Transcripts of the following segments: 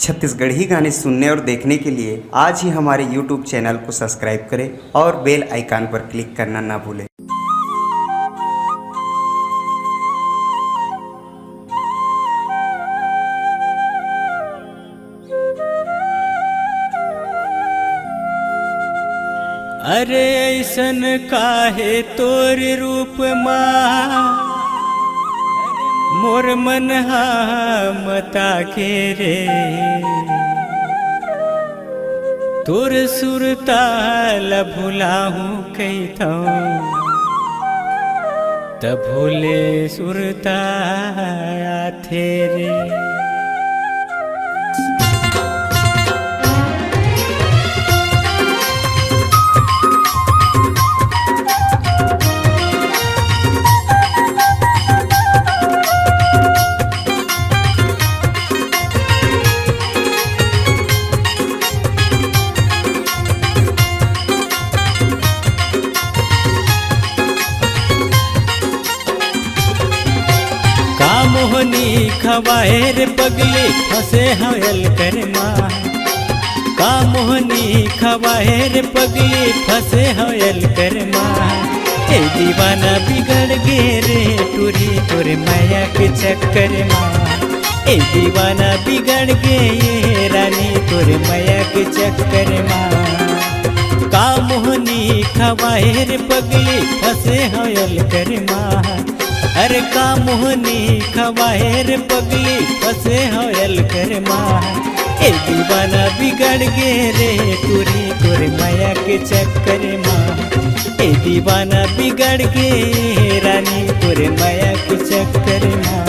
छत्तीसगढ़ी गाने सुनने और देखने के लिए आज ही हमारे YouTube चैनल को सब्सक्राइब करें और बेल आइकन पर क्लिक करना ना भूलें। अरे ऐसन काहे तोर रूप माँ मोर मन मता के रे तोर सुरताल भुलाहूँ कैथो त भूले सुरता थे रे। मोहनी खवाए रे पगले फसे हयल कर माँ का मोहनी खवाए रे पगले फसे हयल कर माँ ए दीवाना बिगड़ गे रे टूरी तोरे माया के चक्कर माँ ए दीवाना बिगड़ गे ये रानी तोरे माया के चक्कर माँ का मोहनी खवाए रे पगले फसे हयल कर माँ अरे का मोहनी खवाए रे पगली फसे हयल कर माँ ए दीवाना बिगड़ गे रे टूरी तोरे माया के चक्कर माँ ए दीवाना बिगड़ गे रानी तोरे माया के चक्कर माँ।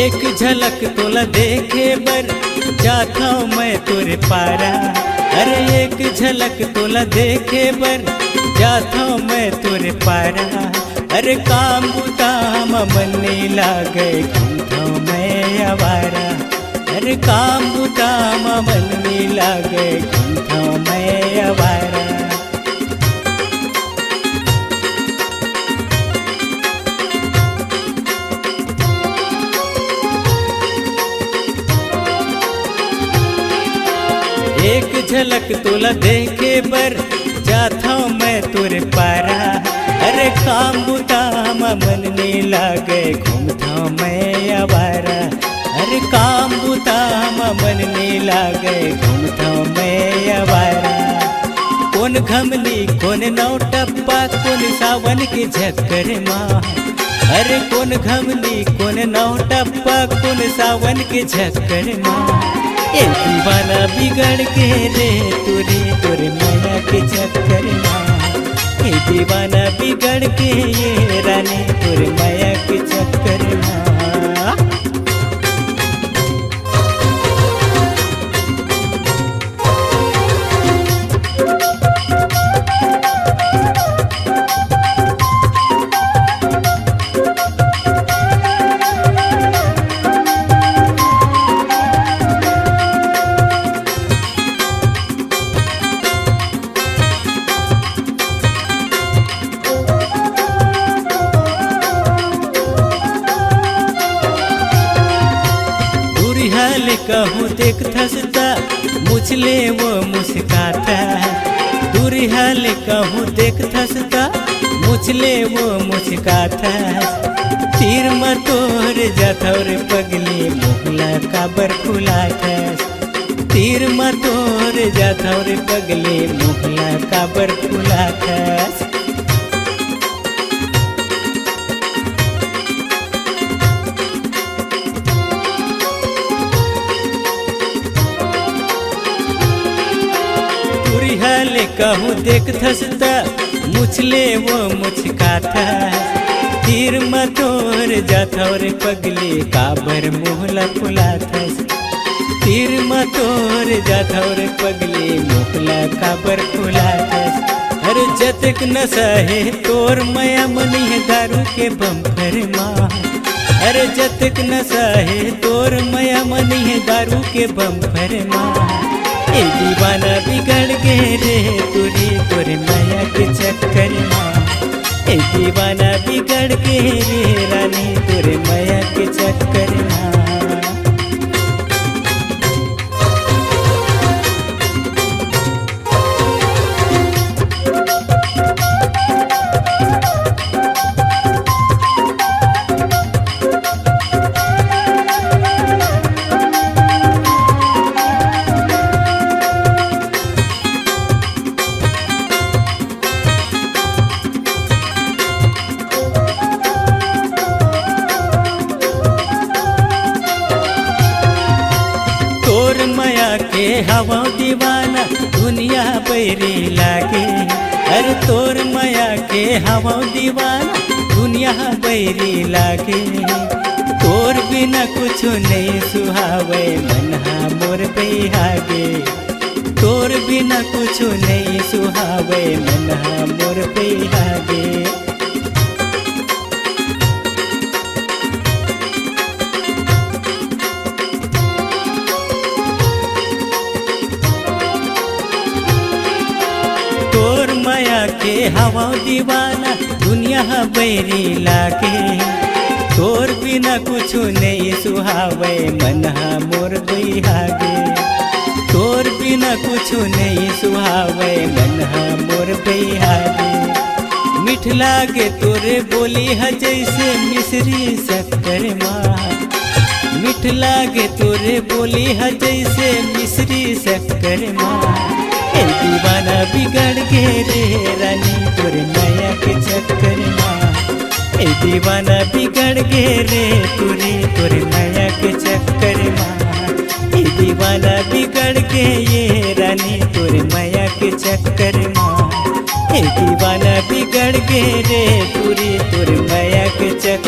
एक झलक तोला देखे बर जाता हूँ मैं तोरे पारा अरे एक झलक तोला देखे बर जाता हूँ मैं तोरे पारा अरे काम बुताम मन नहीं लागे घूमता हूँ मैं आवारा अरे काम बुताम मन नहीं लागे घूमता हूँ मैं आवारा। एक झलक तोला देखे बर जाता हूँ मैं तोरे पारा अरे काम बुताम मन नहीं लागे घूमता हूँ मैं आवारा अरे काम बुताम मन नहीं लागे घूमता हूँ मैं आवारा। कौन घमली कौन नौटप्पा कौन सावन के झक्कर माँ अरे कौन घमली कौन नौटप्पा कौन सावन के झक्कर माँ ए दीवाना बिगड़ के रे तोरी तोरे माया के चक्कर माँ ए दीवाना बिगड़ के ये रानी तोरे माया के चक्कर माँ। कहूँ देख थसता मुझले वो मुस्काता दूरी हाल कहूँ देख थसता मुझले वो मुस्काता तीर मतोर जाथौर पगली मुगला काबर खुलाता तीर मतोर जाथौर पगली मुगला काबर खुलाता। कहूँ देख थसता मुझले वो मुझकाता तीर मतोर जाथौर पगली काबर मोहला फुलाथस तीर मतोर जाथौर पगली मोहला काबर फुलाथस अरे जतक नशा है तोर मया मनी है दारू के बम्फर माँ अरे जतक नशा है तोर मया मनी है दारू के बम्फर माँ ए दीवाना बिगड़ गे रे तुरी तोर माया के चक्कर माँ ए दीवाना बिगड़ गे रे रानी तोर माया के चक्कर माँ तोर माया के हवा दीवाना दुनिया बैरी लागे अरे तोर माया के हवा दीवाना दुनिया बैरी लागे तोर बिना कुछ नहीं सुहावे मनहा मोर बेहागे तोर बिना कुछ नहीं सुहावे मनहा मोर बेहागे तोर माया के हवा दीवाना दुनिया बैरी लागे तोर बिना कुछ नहीं सुहावे मनहा मोर बेहागे तोर बिना कुछ नहीं सुहावे मनहा मोर बेहागे मिठ लागे तोरे बोली है जैसे मिश्री शक्कर माँ मिठ लागे तोरे बोली है जैसे मिश्री शक्कर माँ ए दीवाना बिगड़ गे रे रानी तोरे माया के चक्कर माँ ए दीवाना बिगड़ गे रे तोरे माया के चक्कर माँ ए दीवाना बिगड़ गे ये रानी तोरे माया के चक्कर माँ ए दीवाना बिगड़ गे रे तोरे माया के चक्कर